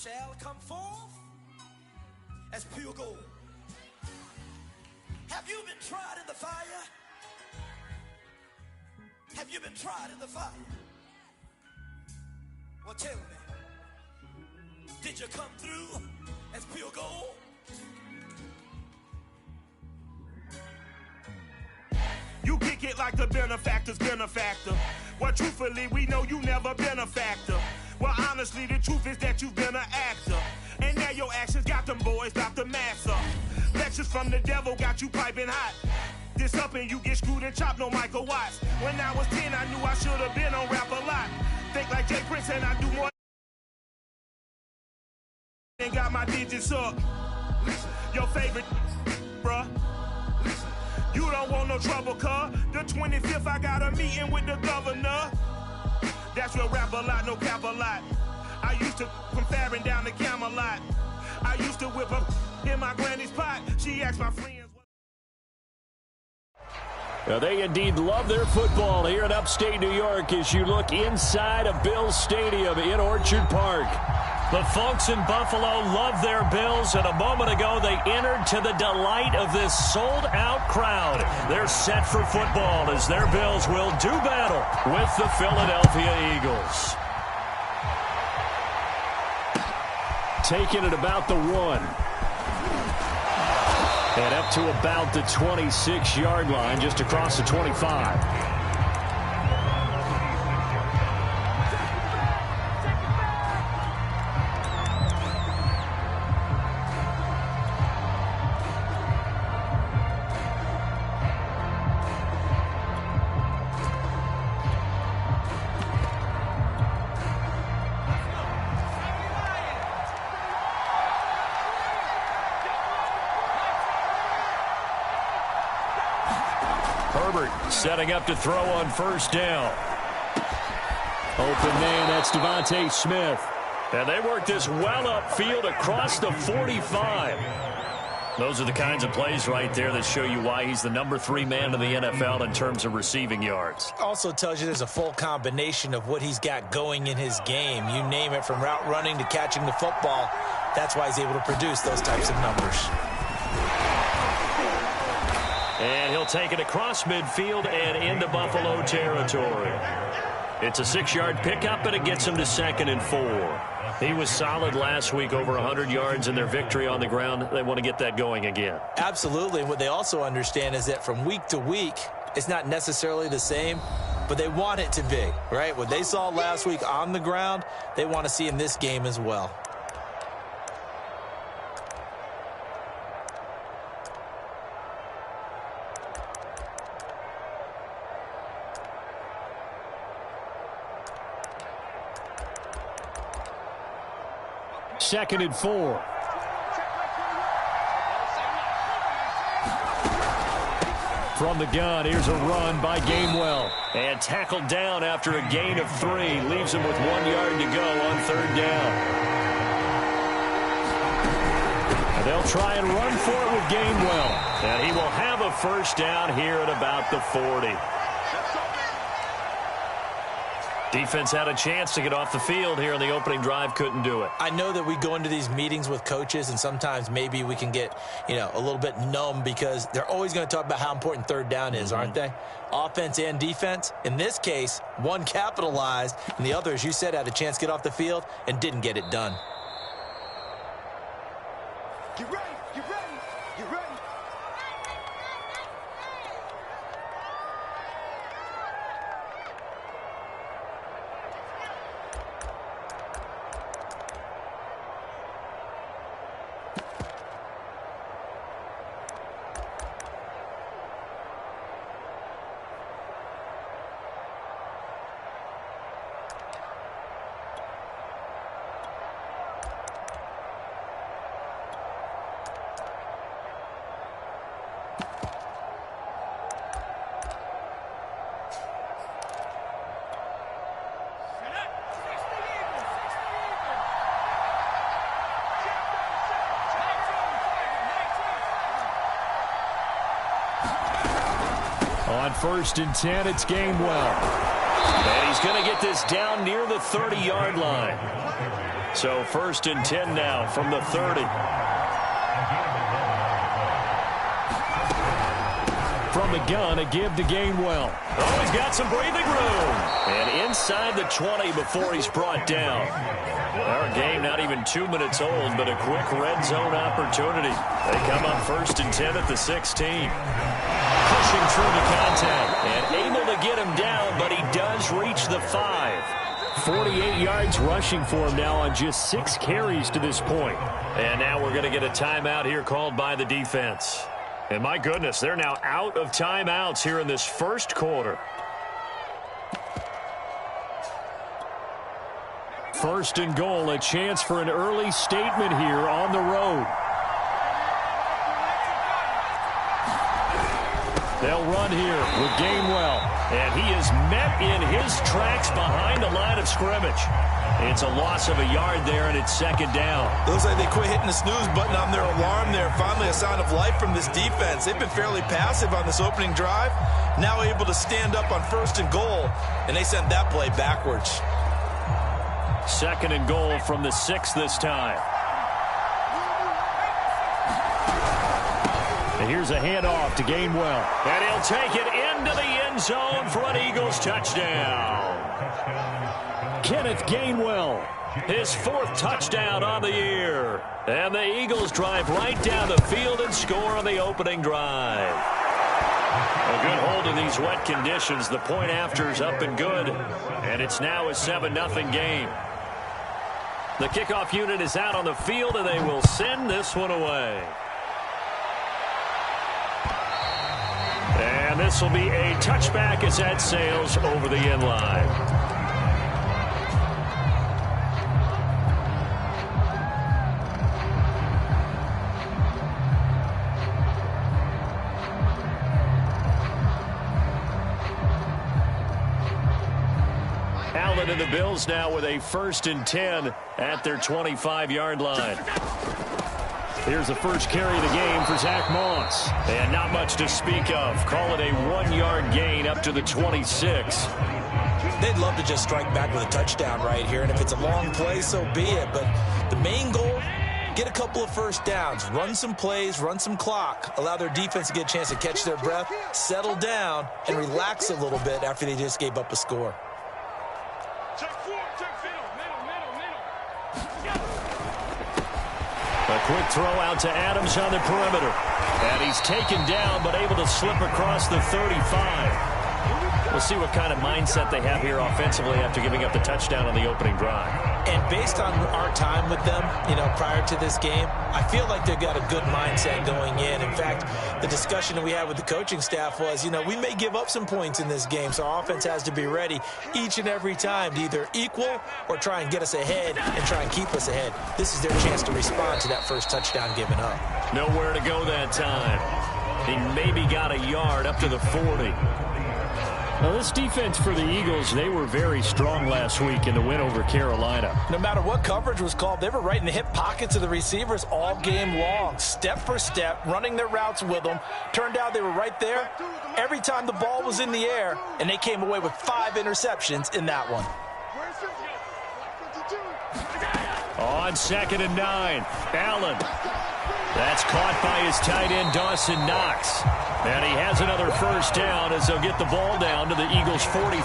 shall come forth as pure gold. Have you been tried in the fire? Have you been tried in the fire? Well, tell me, did you come through as pure gold? You kick it like the benefactor's benefactor. Well, truthfully, we know you never been a factor. Well, honestly, the truth is that you've been an actor. And now your actions got them boys about to mass up. Lectures from the devil got you piping hot. This up and you get screwed and chopped, no Michael Watts. When I was 10, I knew I should have been on rap a lot. Think like Jay Prince and I do more and got my digits up. Your favorite, bruh. You don't want no trouble, cuz. The 25th, I got a meeting with the governor. That's real rap a lot, no cap a lot. I used to from Farron down to Camelot. I used to whip up in my granny's pot. She asked my friends. Now, they indeed love their football here in upstate New York as you look inside of Bills Stadium in Orchard Park. The folks in Buffalo love their Bills, and a moment ago they entered to the delight of this sold-out crowd. They're set for football as their Bills will do battle with the Philadelphia Eagles. Taking it about the 1. And up to about the 26-yard line, just across the 25. Setting up to throw on first down. Open man, that's Devontae Smith. And they work this well upfield across the 45. Those are the kinds of plays right there that show you why he's the number 3 man in the NFL in terms of receiving yards. Also tells you there's a full combination of what he's got going in his game. You name it, from route running to catching the football. That's why he's able to produce those types of numbers. And he'll take it across midfield and into Buffalo territory. It's a 6-yard pickup, and it gets him to 2nd and 4. He was solid last week, over 100 yards in their victory on the ground. They want to get that going again. Absolutely. And what they also understand is that from week to week, it's not necessarily the same, but they want it to be, right? What they saw last week on the ground, they want to see in this game as well. Second and 4. From the gun, here's a run by Gainwell. And tackled down after a gain of 3. Leaves him with 1 yard to go on 3rd down. And they'll try and run for it with Gainwell. And he will have a first down here at about the 40. Defense had a chance to get off the field here in the opening drive, couldn't do it. I know that we go into these meetings with coaches, and sometimes maybe we can get, a little bit numb because they're always going to talk about how important 3rd down is, aren't they? Offense and defense. In this case, one capitalized, and the other, as you said, had a chance to get off the field and didn't get it done. Get ready, get ready, get ready. On 1st and 10, it's Gainwell. And he's going to get this down near the 30-yard line. So 1st and 10 now from the 30. From the gun, a give to Gainwell. Oh, he's got some breathing room. And inside the 20 before he's brought down. Our game not even 2 minutes old, but a quick red zone opportunity. They come up 1st and 10 at the 16. Pushing through the contact and able to get him down, but he does reach the 5. 48 yards rushing for him now on just 6 carries to this point. And now we're going to get a timeout here called by the defense. And my goodness, they're now out of timeouts here in this first quarter. 1st and goal, a chance for an early statement here on the road. They'll run here with Gainwell. And he is met in his tracks behind the line of scrimmage. It's a loss of a yard there, and it's 2nd down. Looks like they quit hitting the snooze button on their alarm there. Finally a sign of life from this defense. They've been fairly passive on this opening drive. Now able to stand up on 1st and goal, and they sent that play backwards. 2nd and goal from the 6 this time. And here's a handoff to Gainwell. And he'll take it into the end zone for an Eagles touchdown. Kenneth Gainwell, his 4th touchdown on the year. And the Eagles drive right down the field and score on the opening drive. A good hold in these wet conditions. The point after's up and good. And it's now a 7-0 game. The kickoff unit is out on the field, and they will send this one away. And this will be a touchback as that sails over the end line. Allen and the Bills now with a 1st and 10 at their 25-yard line. Here's the first carry of the game for Zach Moss. And not much to speak of. Call it a 1-yard gain up to the 26. They'd love to just strike back with a touchdown right here. And if it's a long play, so be it. But the main goal, get a couple of first downs. Run some plays, run some clock. Allow their defense to get a chance to catch their breath, settle down, and relax a little bit after they just gave up a score. A quick throw out to Adams on the perimeter. And he's taken down, but able to slip across the 35. We'll see what kind of mindset they have here offensively after giving up the touchdown on the opening drive. And based on our time with them, prior to this game, I feel like they've got a good mindset going in. In fact, the discussion that we had with the coaching staff was, we may give up some points in this game, so our offense has to be ready each and every time to either equal or try and get us ahead and try and keep us ahead. This is their chance to respond to that first touchdown given up. Nowhere to go that time. He maybe got a yard up to the 40. Now, this defense for the Eagles, they were very strong last week in the win over Carolina. No matter what coverage was called, they were right in the hip pockets of the receivers all game long, step for step, running their routes with them. Turned out they were right there every time the ball was in the air, and they came away with 5 interceptions in that one. On 2nd and 9, Allen. That's caught by his tight end, Dawson Knox. And he has another first down as they'll get the ball down to the Eagles' 43.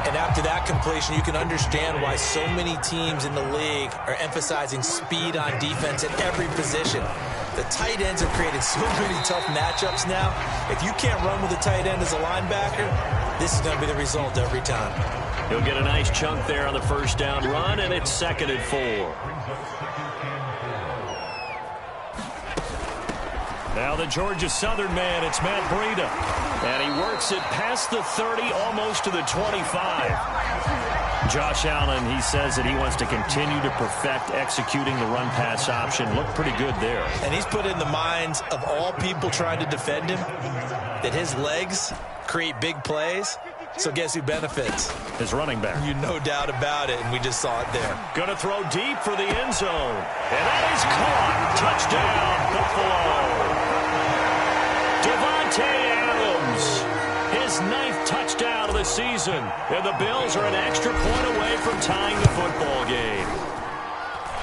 And after that completion, you can understand why so many teams in the league are emphasizing speed on defense at every position. The tight ends have created so many tough matchups now. If you can't run with a tight end as a linebacker, this is going to be the result every time. He'll get a nice chunk there on the first down run, and it's 2nd and 4. Now the Georgia Southern man, it's Matt Breida. And he works it past the 30, almost to the 25. Josh Allen, he says that he wants to continue to perfect executing the run-pass option. Looked pretty good there. And he's put in the minds of all people trying to defend him that his legs create big plays. So guess who benefits? His running back. You no doubt about it, and we just saw it there. Going to throw deep for the end zone. And that is caught. Touchdown, Buffalo. Devontae Adams. His 9th touchdown of the the season, and the Bills are an extra point away from tying the football game.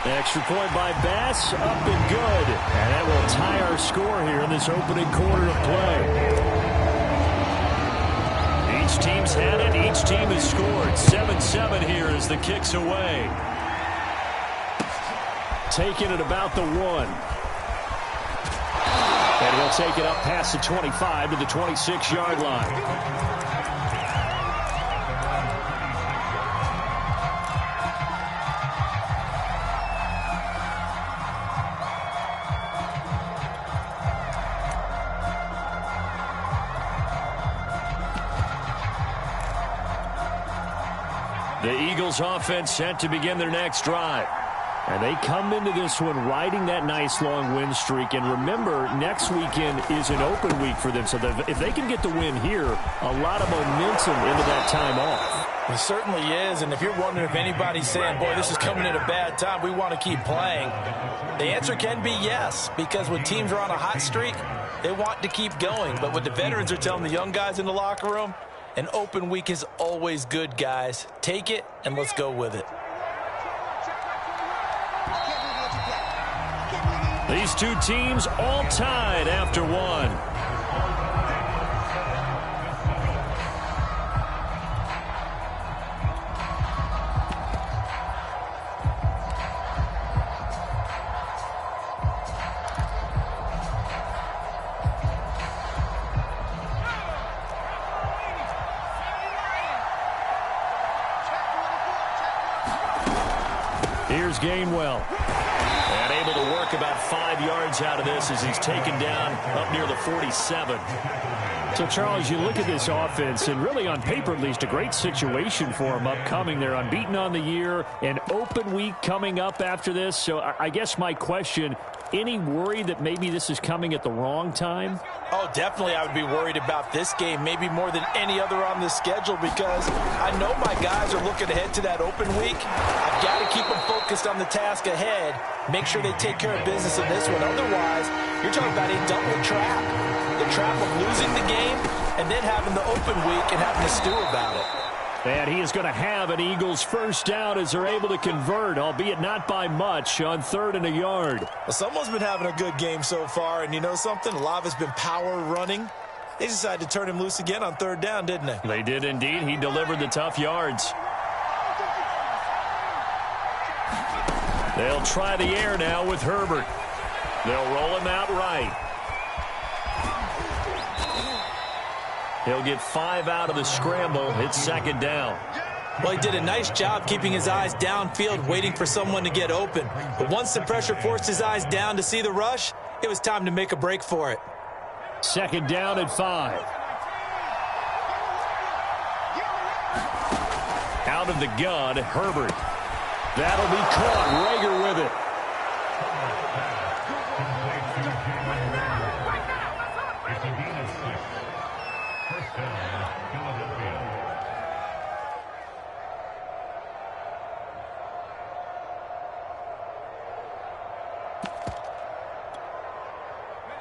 Extra point by Bass, up and good. And that will tie our score here in this opening quarter of play. Each team's had it. Each team has scored. 7-7 here as the kick's away. Taking it about the 1. And he'll take it up past the 25 to the 26-yard line. The Eagles offense set to begin their next drive. And they come into this one riding that nice long win streak. And remember, next weekend is an open week for them. So if they can get the win here, a lot of momentum into that time off. It certainly is. And if you're wondering if anybody's saying, boy, this is coming at a bad time, we want to keep playing, the answer can be yes. Because when teams are on a hot streak, they want to keep going. But what the veterans are telling the young guys in the locker room, an open week is always good, guys. Take it, and let's go with it. These two teams all tied after one. Here's Gainwell. And able to work about 5 yards out of this as he's taken down up near the 47. So, Charles, you look at this offense, and really on paper at least, a great situation for them upcoming. They're unbeaten on the year, an open week coming up after this. So I guess my question, any worry that maybe this is coming at the wrong time? Oh, definitely I would be worried about this game, maybe more than any other on the schedule, because I know my guys are looking ahead to that open week. I've got to keep them focused on the task ahead, make sure they take care of business in this one. Otherwise, you're talking about a double trap. The trap of losing the game and then having the open week and having to stew about it. And he is going to have an Eagles first down as they're able to convert, albeit not by much, on 3rd and a yard. Well, someone's been having a good game so far, and you know something? A lot of it's been power running. They decided to turn him loose again on 3rd down, didn't they? They did indeed. He delivered the tough yards. They'll try the air now with Herbert. They'll roll him out right. He'll get 5 out of the scramble. It's 2nd down. Well, he did a nice job keeping his eyes downfield, waiting for someone to get open. But once the pressure forced his eyes down to see the rush, it was time to make a break for it. 2nd down at 5. Out of the gun, Herbert. That'll be caught. Rager with it.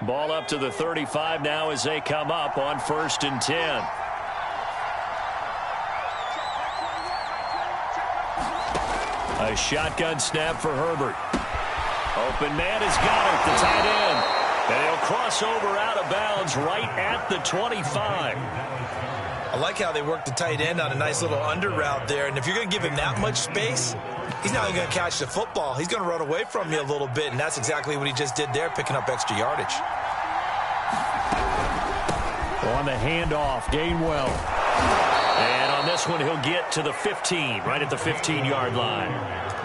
Ball up to the 35 now as they come up on 1st and 10. A shotgun snap for Herbert. Open man has got it, the tight end. And he'll cross over out of bounds right at the 25. I like how they work the tight end on a nice little under route there. And if you're going to give him that much space, he's not even going to catch the football. He's going to run away from you a little bit, and that's exactly what he just did there, picking up extra yardage. On the handoff, Gainwell. And on this one, he'll get to the 15, right at the 15-yard line.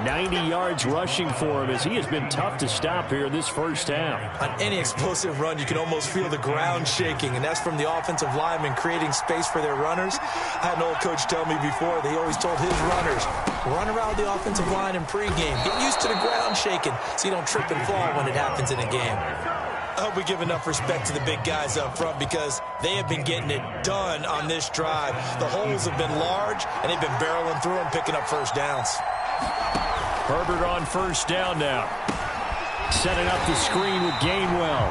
90 yards rushing for him as he has been tough to stop here this first down. On any explosive run, you can almost feel the ground shaking, and that's from the offensive linemen creating space for their runners. I had an old coach tell me before, they always told his runners, run around the offensive line in pregame. Get used to the ground shaking so you don't trip and fall when it happens in a game. I hope we give enough respect to the big guys up front because they have been getting it done on this drive. The holes have been large, and they've been barreling through them, picking up first downs. Herbert on first down now. Setting up the screen with Gainwell.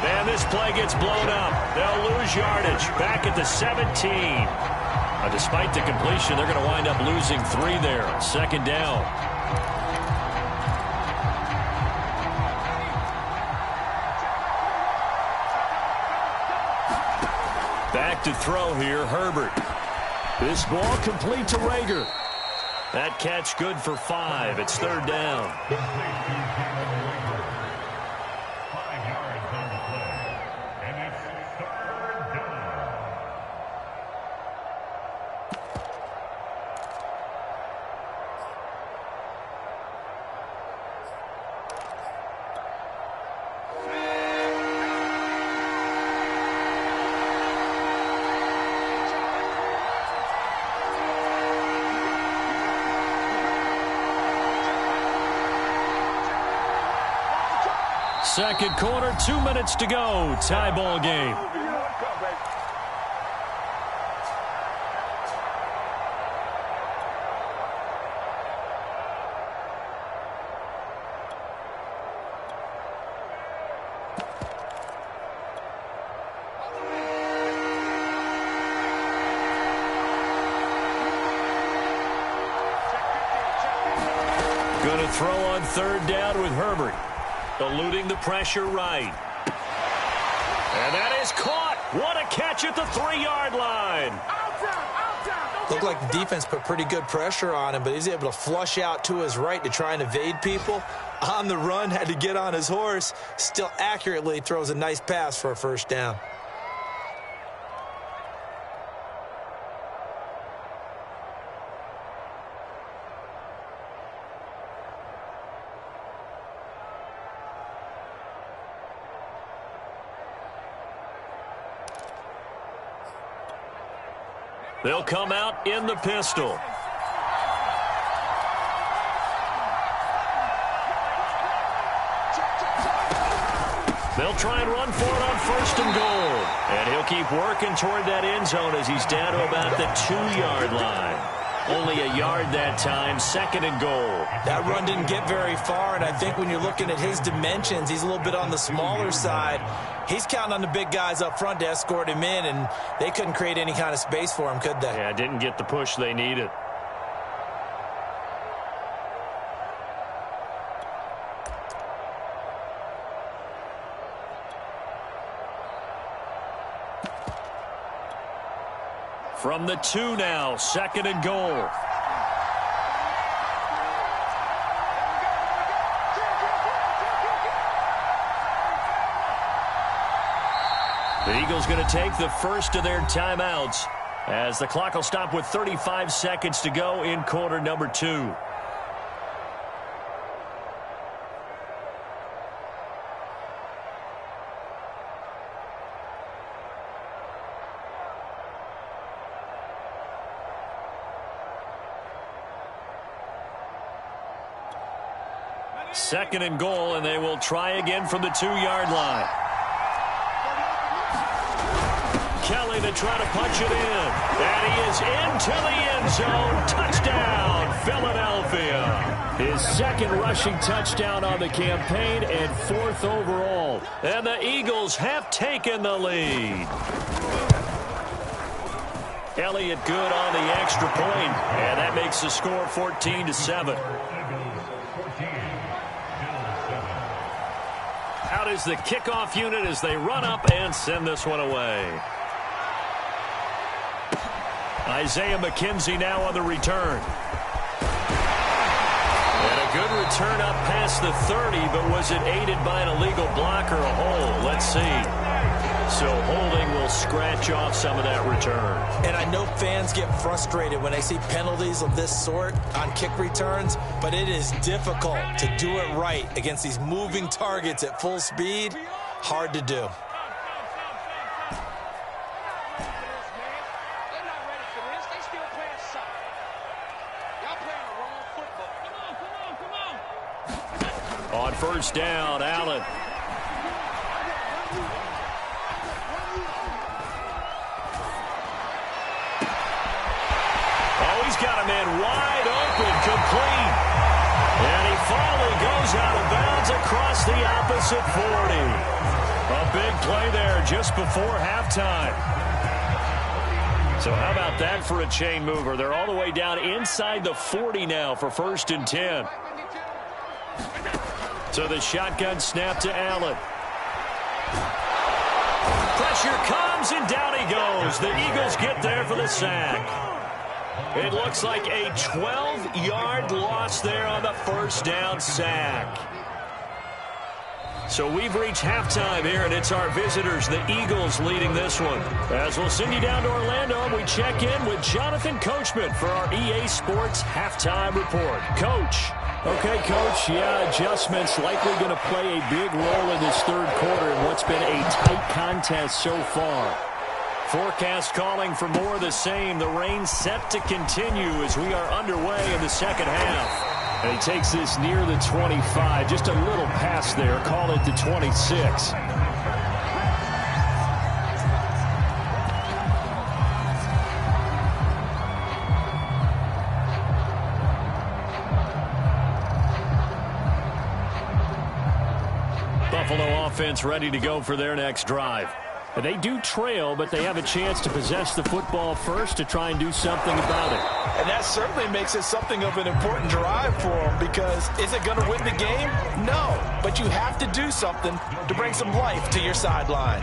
And this play gets blown up. They'll lose yardage. Back at the 17. Despite the completion, they're going to wind up losing 3 there. 2nd down. Back to throw here, Herbert. This ball complete to Rager. That catch good for 5. It's 3rd down. Second quarter, 2 minutes to go. Tie ball game. Going to throw on 3rd down with Herbert. Eluding the pressure right. And that is caught. What a catch at the 3-yard line. Looked like the defense put pretty good pressure on him, but he's able to flush out to his right to try and evade people. On the run, had to get on his horse. Still accurately throws a nice pass for a 1st down. They'll come out in the pistol. They'll try and run for it on 1st and goal. And he'll keep working toward that end zone as he's down to about the 2-yard line. Only a yard that time, 2nd and goal. That run didn't get very far, and I think when you're looking at his dimensions, he's a little bit on the smaller side. He's counting on the big guys up front to escort him in, and they couldn't create any kind of space for him, could they? Yeah, didn't get the push they needed. From the 2 now, 2nd and goal. The Eagles going to take the first of their timeouts as the clock will stop with 35 seconds to go in quarter number 2. Second and goal, and they will try again from the 2-yard line. Kelly to try to punch it in. And he is into the end zone. Touchdown, Philadelphia. His 2nd rushing touchdown on the campaign and 4th overall. And the Eagles have taken the lead. Elliott good on the extra point, and that makes the score 14-7. Out is the kickoff unit as they run up and send this one away. Isaiah McKenzie now on the return. And a good return up past the 30, but was it aided by an illegal block or a hold? Let's see. So holding will scratch off some of that return. And I know fans get frustrated when they see penalties of this sort on kick returns, but it is difficult to do it right against these moving targets at full speed. Hard to do. On 1st down, Allen. Oh, he's got a man wide open, complete. And he finally goes out of bounds across the opposite 40. A big play there just before halftime. So how about that for a chain mover? They're all the way down inside the 40 now for 1st and 10. So the shotgun snap to Allen. Pressure comes, and down he goes. The Eagles get there for the sack. It looks like a 12-yard loss there on the 1st down sack. So we've reached halftime here, and it's our visitors, the Eagles, leading this one. As we'll send you down to Orlando, we check in with Jonathan Coachman for our EA Sports Halftime Report. Coach. Okay, Coach, adjustments likely going to play a big role in this 3rd quarter in what's been a tight contest so far. Forecast calling for more of the same. The rain set to continue as we are underway in the 2nd half. And he takes this near the 25. Just a little pass there. Call it the 26. Buffalo offense ready to go for their next drive. And they do trail, but they have a chance to possess the football first to try and do something about it. And that certainly makes it something of an important drive for them, because is it going to win the game? No, but you have to do something to bring some life to your sideline.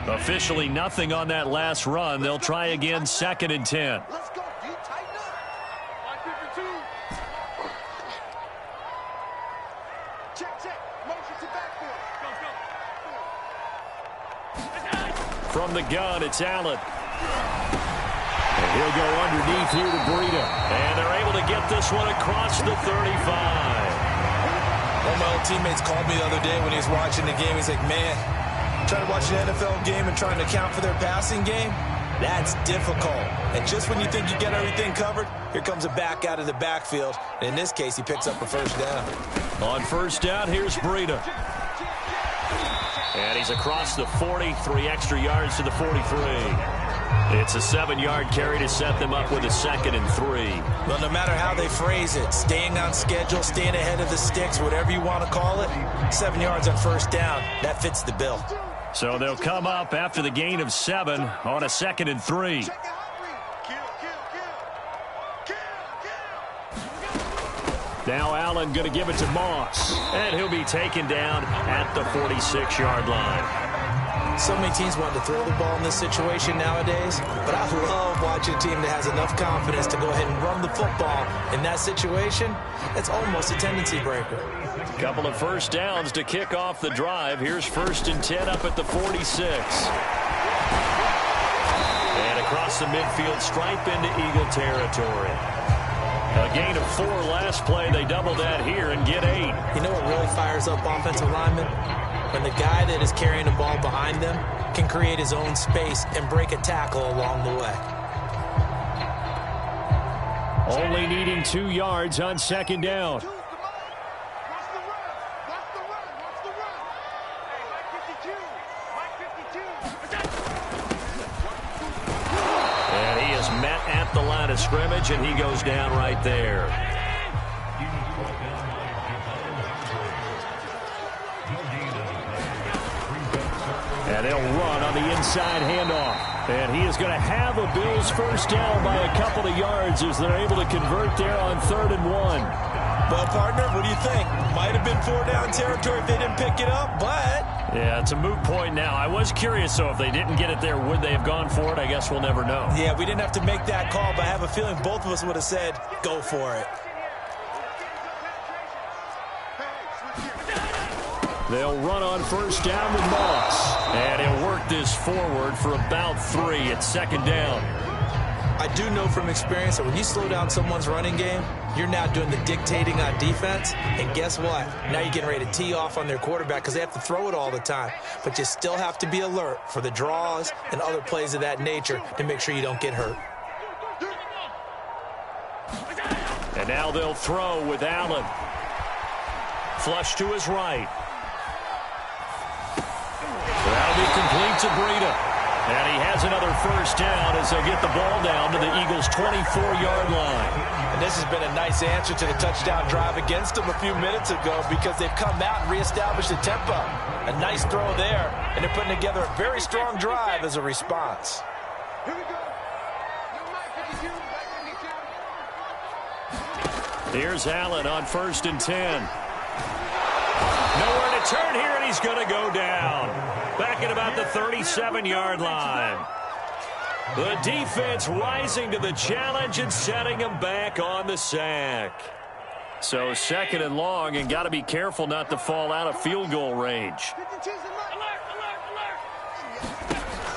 Officially nothing on that last run. They'll try again, 2nd and 10. Let's go, D. Tighten up. 552. Check. Motion to backfield. Go. From the gun, it's Allen. And he'll go underneath here to Breida. And they're able to get this one across the 35. One of my old teammates called me the other day when he was watching the game. He's like, man, trying to watch an NFL game and trying to account for their passing game, that's difficult. And just when you think you get everything covered, here comes a back out of the backfield. And in this case, he picks up a 1st down. On 1st down, here's Breida. And he's across the 40, 3 extra yards to the 43. It's a 7-yard carry to set them up with a 2nd and 3. Well, no matter how they phrase it, staying on schedule, staying ahead of the sticks, whatever you want to call it, 7 yards on 1st down, that fits the bill. So they'll come up after the gain of 7 on a 2nd and 3. Now Allen going to give it to Moss. And he'll be taken down at the 46-yard line. So many teams want to throw the ball in this situation nowadays, but I love watching a team that has enough confidence to go ahead and run the football. In that situation, it's almost a tendency breaker. Couple of 1st downs to kick off the drive. Here's 1st and 10 up at the 46. And across the midfield stripe into Eagle territory. A gain of 4 last play. They double that here and get 8. You know what really fires up offensive linemen? When the guy that is carrying the ball behind them can create his own space and break a tackle along the way. Only needing 2 yards on 2nd down. And he is met at the line of scrimmage, and he goes down right there. And they'll run on the inside handoff. And he is going to have a Bills 1st down by a couple of yards as they're able to convert there on 3rd and 1. Well, partner, what do you think? Might have been 4-down territory if they didn't pick it up, but... Yeah, it's a moot point now. I was curious, so if they didn't get it there, would they have gone for it? I guess we'll never know. Yeah, we didn't have to make that call, but I have a feeling both of us would have said, go for it. They'll run on 1st down with Moss. And he'll work this forward for about 3 at 2nd down. I do know from experience that when you slow down someone's running game, you're now doing the dictating on defense. And guess what? Now you're getting ready to tee off on their quarterback because they have to throw it all the time. But you still have to be alert for the draws and other plays of that nature to make sure you don't get hurt. And now they'll throw with Allen. Flush to his right. That'll be complete to Breida. And he has another 1st down as they'll get the ball down to the Eagles' 24-yard line. And this has been a nice answer to the touchdown drive against them a few minutes ago because they've come out and reestablished the tempo. A nice throw there, and they're putting together a very strong drive as a response. Here we go. Here's Allen on 1st and 10. Nowhere to turn here, and he's going to go down. Back at about the 37-yard line. The defense rising to the challenge and setting him back on the sack. So 2nd and long, and got to be careful not to fall out of field goal range.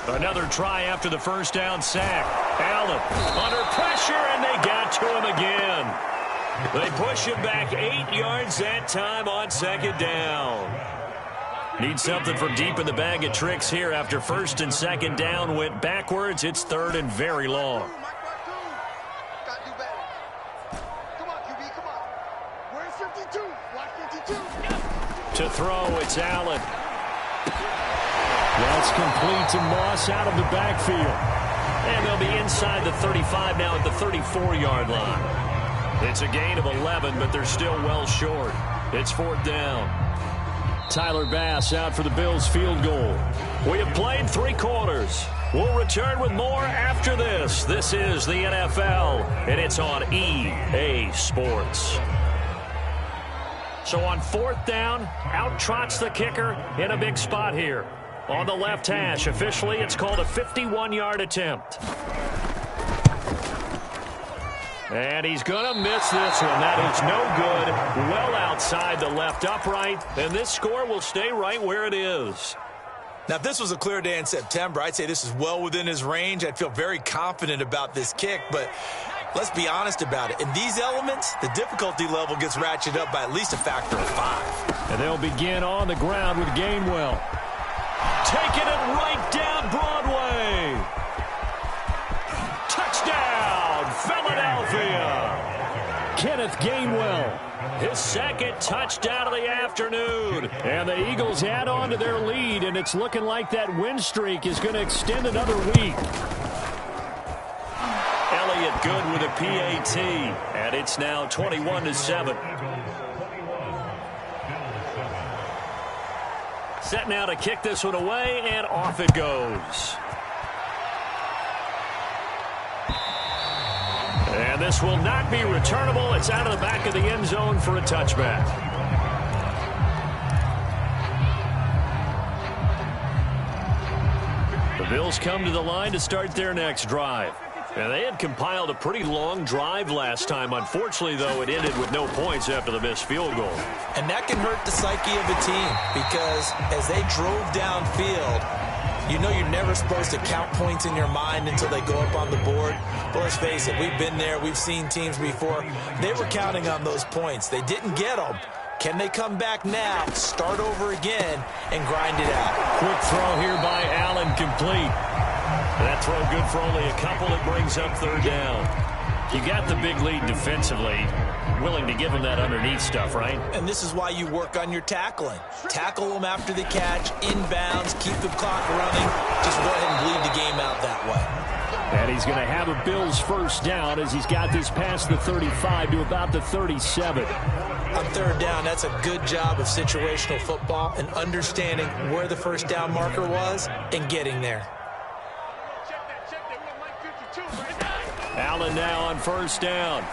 Another try after the 1st down sack. Allen under pressure, and they got to him again. They push him back 8 yards that time on 2nd down. Need something from deep in the bag of tricks here after 1st and 2nd down went backwards. It's 3rd and very long. To throw, it's Allen. That's complete to Moss out of the backfield. And they'll be inside the 35 now at the 34-yard line. It's a gain of 11, but they're still well short. It's 4th down. Tyler Bass out for the Bills field goal. We have played 3 quarters. We'll return with more after this. This is the NFL, and it's on EA Sports. So on 4th down, out trots the kicker in a big spot here. On the left hash, officially it's called a 51-yard attempt. And he's going to miss this one. That is no good. Well outside the left upright. And this score will stay right where it is. Now, if this was a clear day in September, I'd say this is well within his range. I'd feel very confident about this kick. But let's be honest about it. In these elements, the difficulty level gets ratcheted up by at least a factor of 5. And they'll begin on the ground with Gainwell. Taking it right down Broadway. Touchdown, Philadelphia. Kenneth Gainwell, his 2nd touchdown of the afternoon. And the Eagles add on to their lead, and it's looking like that win streak is going to extend another week. Elliott good with a PAT, and it's now 21-7. Set now to kick this one away, and off it goes. And this will not be returnable. It's out of the back of the end zone for a touchback. The Bills come to the line to start their next drive. And they had compiled a pretty long drive last time. Unfortunately, though, it ended with no points after the missed field goal. And that can hurt the psyche of a team because as they drove downfield, you know you're never supposed to count points in your mind until they go up on the board. But let's face it, we've been there. We've seen teams before. They were counting on those points. They didn't get them. Can they come back now, start over again, and grind it out? Quick throw here by Allen, complete. That throw good for only a couple. It brings up 3rd down. You got the big lead defensively. Willing to give them that underneath stuff, right? And this is why you work on your tackling. Tackle them after the catch, inbounds, keep the clock running. Just go ahead and bleed the game out that way. And he's going to have a Bills 1st down as he's got this past the 35 to about the 37. On 3rd down, that's a good job of situational football and understanding where the 1st down marker was and getting there. Allen now on 1st down.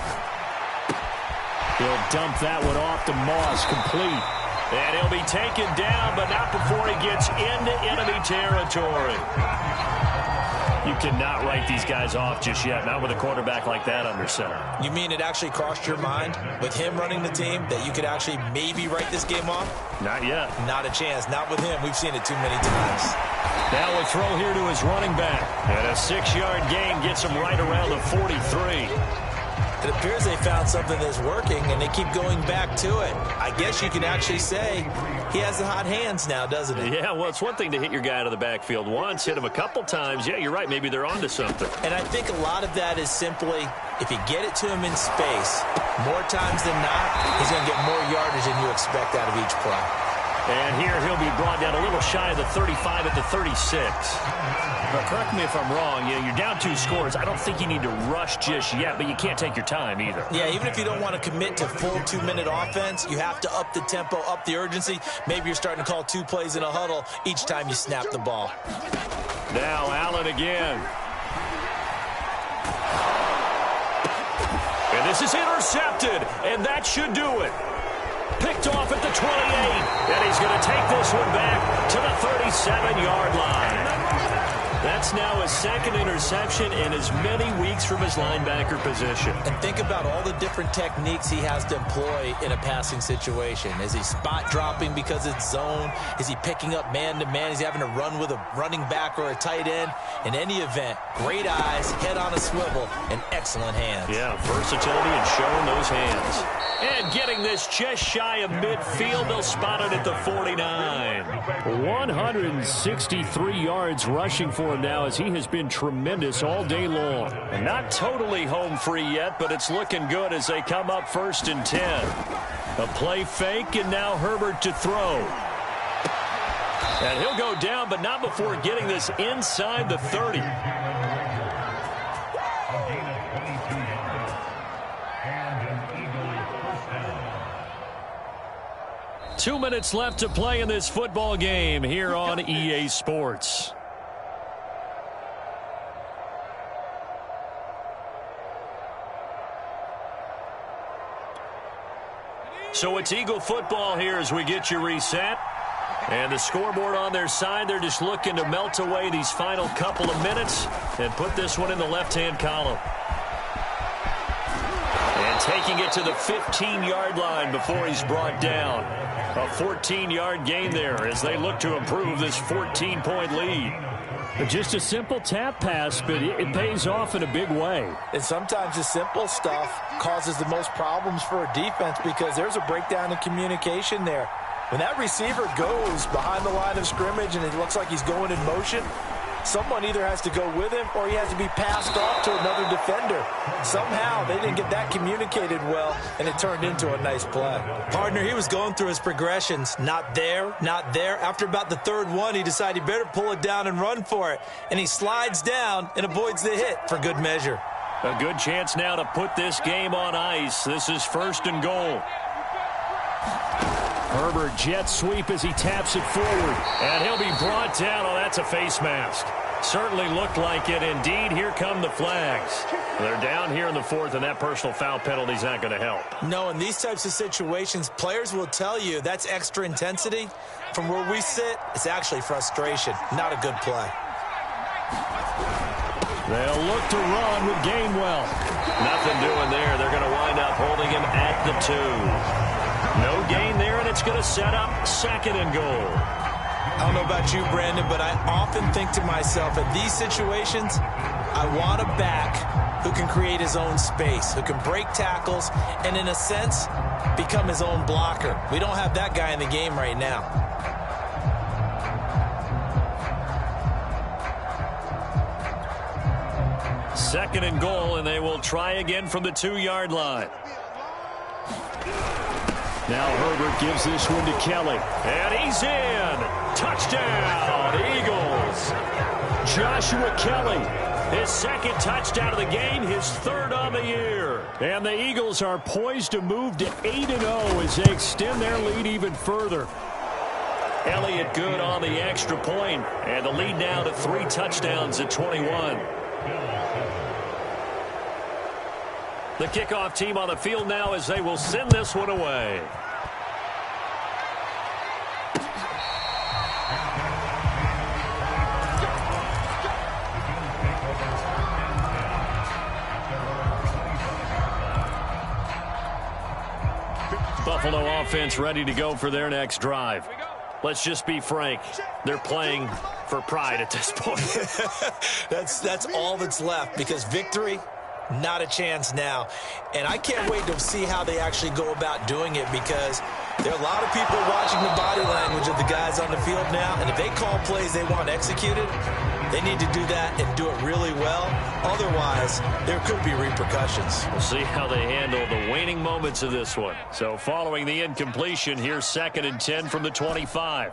He'll dump that one off to Moss, complete. And he'll be taken down, but not before he gets into enemy territory. You cannot write these guys off just yet, not with a quarterback like that under center. You mean it actually crossed your mind with him running the team that you could actually maybe write this game off? Not yet. Not a chance. Not with him. We've seen it too many times. Now a throw here to his running back. And a 6-yard gain gets him right around the 43. It appears they found something that's working, and they keep going back to it. I guess you can actually say he has the hot hands now, doesn't he? Yeah, well, it's one thing to hit your guy out of the backfield once, hit him a couple times. Yeah, you're right. Maybe they're onto something. And I think a lot of that is simply if you get it to him in space, more times than not, he's going to get more yardage than you expect out of each play. And here he'll be brought down a little shy of the 35 at the 36. But correct me if I'm wrong. You're down 2 scores. I don't think you need to rush just yet, but you can't take your time either. Yeah, even if you don't want to commit to full 2-minute offense, you have to up the tempo, up the urgency. Maybe you're starting to call 2 plays in a huddle each time you snap the ball. Now Allen again. And this is intercepted, and that should do it. Picked off at the 28, and he's going to take this one back to the 37-yard line. That's now his 2nd interception in as many weeks from his linebacker position. And think about all the different techniques he has to employ in a passing situation. Is he spot dropping because it's zone? Is he picking up man-to-man? Is he having to run with a running back or a tight end? In any event, great eyes, head on a swivel, and excellent hands. Yeah, versatility and showing those hands. And getting this just shy of midfield, they'll spot it at the 49. 163 yards rushing for him now as he has been tremendous all day long. And not totally home free yet, but it's looking good as they come up 1st and 10. A play fake, and now Herbert to throw. And he'll go down, but not before getting this inside the 30. 2 minutes left to play in this football game here on EA Sports. So it's Eagle football here as we get you reset. And the scoreboard on their side, they're just looking to melt away these final couple of minutes and put this one in the left-hand column. And taking it to the 15-yard line before he's brought down. A 14-yard gain there as they look to improve this 14-point lead. Just a simple tap pass, but it pays off in a big way. And sometimes the simple stuff causes the most problems for a defense because there's a breakdown in communication there. When that receiver goes behind the line of scrimmage and it looks like he's going in motion, someone either has to go with him or he has to be passed off to another defender. Somehow they didn't get that communicated well, and it turned into a nice play. Partner, he was going through his progressions. Not there, not there. After about the 3rd one, he decided he better pull it down and run for it. And he slides down and avoids the hit for good measure. A good chance now to put this game on ice. This is 1st and goal. Herbert jet sweep as he taps it forward. And he'll be brought down. Oh, that's a face mask. Certainly looked like it. Indeed, here come the flags. They're down here in the 4th, and that personal foul penalty is not going to help. No, in these types of situations, players will tell you that's extra intensity. From where we sit, it's actually frustration. Not a good play. They'll look to run with Gainwell. Nothing doing there. They're going to wind up holding him at the 2. No gain there, and it's going to set up 2nd and goal. I don't know about you, Brandon, but I often think to myself, in these situations, I want a back who can create his own space, who can break tackles, and in a sense, become his own blocker. We don't have that guy in the game right now. Second and goal, and they will try again from the 2-yard line. Now Herbert gives this one to Kelly. And he's in. Touchdown, Eagles. Joshua Kelly. His 2nd touchdown of the game, his 3rd on the year. And the Eagles are poised to move to 8-0 as they extend their lead even further. Elliott good on the extra point, and the lead now to 3 touchdowns at 21. The kickoff team on the field now as they will send this one away. Buffalo offense ready to go for their next drive. Let's just be frank. They're playing for pride at this point. That's all that's left because victory, not a chance now. And I can't wait to see how they actually go about doing it because there are a lot of people watching the body language of the guys on the field now. And if they call plays they want executed, They need to do that and do it really well. Otherwise, there could be repercussions. We'll see how they handle the waning moments of this one. So following the incompletion, here's 2nd and 10 from the 25.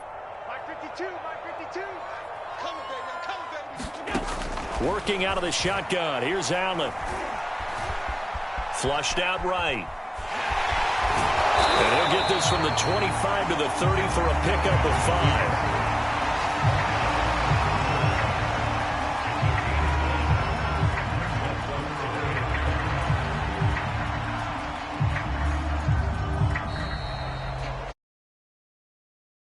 Working out of the shotgun. Here's Allen. Flushed out right. And he'll get this from the 25 to the 30 for a pickup of 5.